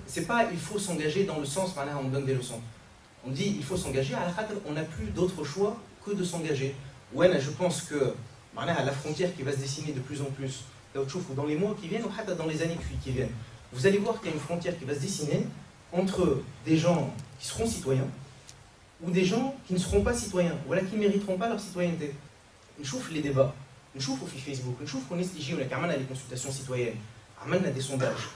c'est pas il faut s'engager dans le sens, on donne des leçons. On dit il faut s'engager, on n'a plus d'autre choix que de s'engager. Ouais, je pense que la frontière qui va se dessiner de plus en plus, dans les mois qui viennent ou dans les années qui viennent, vous allez voir qu'il y a une frontière qui va se dessiner entre des gens qui seront citoyens ou des gens qui ne seront pas citoyens, ou qui ne mériteront pas leur citoyenneté. On chauffe les débats, on chauffe sur Facebook, on chauffe qu'on est on a les consultations citoyennes, on a des sondages.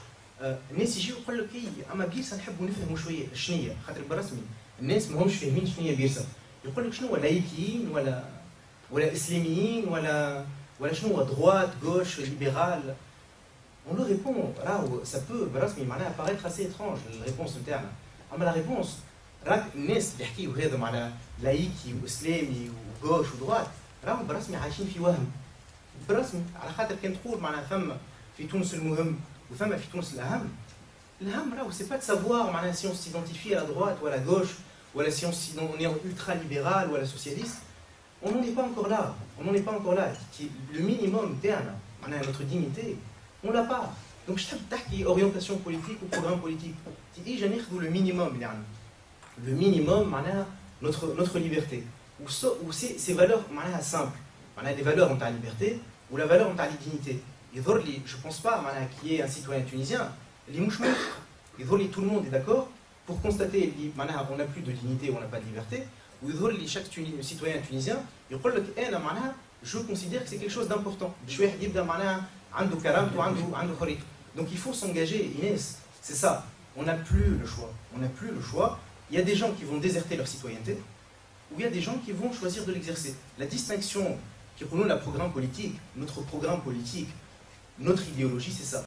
الناس يجيو يقول لك اما بيرسا نحبوا نفهموا شويه شنية خاطر بالرسمي الناس ماهمش فاهمين شنو هي بيرسا يقول لك شنو لايكيين ولا اسلاميين ولا شنو droite gauche libérale. On leur répond là ça peut بالرسمي معناها paraître assez étrange la réponse نتاعنا اما la réponse راك الناس اللي يحكيوا هذا على لايكي واسلامي وغوش ودروات راهم بالرسمي عايشين في وهم بالرسمي على خاطر كان تقول معناها ثم في تونس المهم وثم في تونس الأهم راهو c'est pas de savoir si on s'identifie à la droite ou à la gauche ou si on est ultra libéral ou à la socialiste. On n'en est pas encore là. On n'en est pas encore là. Le minimum تاعنا notre dignité on l'a pas. Donc je تحكي orientation politique ou programme politique. Tu dis je ناخذ le minimum يعني. Le minimum معناها notre liberté ou ces valeurs معناها simples. معناها des valeurs نتاع liberté ou la valeur نتاع dignité. Je ne pense pas qu'il y ait un citoyen tunisien, tout le monde est d'accord pour constater qu'on n'a plus de dignité ou on n'a pas de liberté, ou chaque citoyen tunisien, je considère que c'est quelque chose d'important. Donc il faut s'engager, Inès, c'est ça. On n'a plus le choix. On n'a plus le choix. Il y a des gens qui vont déserter leur citoyenneté, ou il y a des gens qui vont choisir de l'exercer. La distinction qui pour nous, notre programme politique, notre idéologie, c'est ça.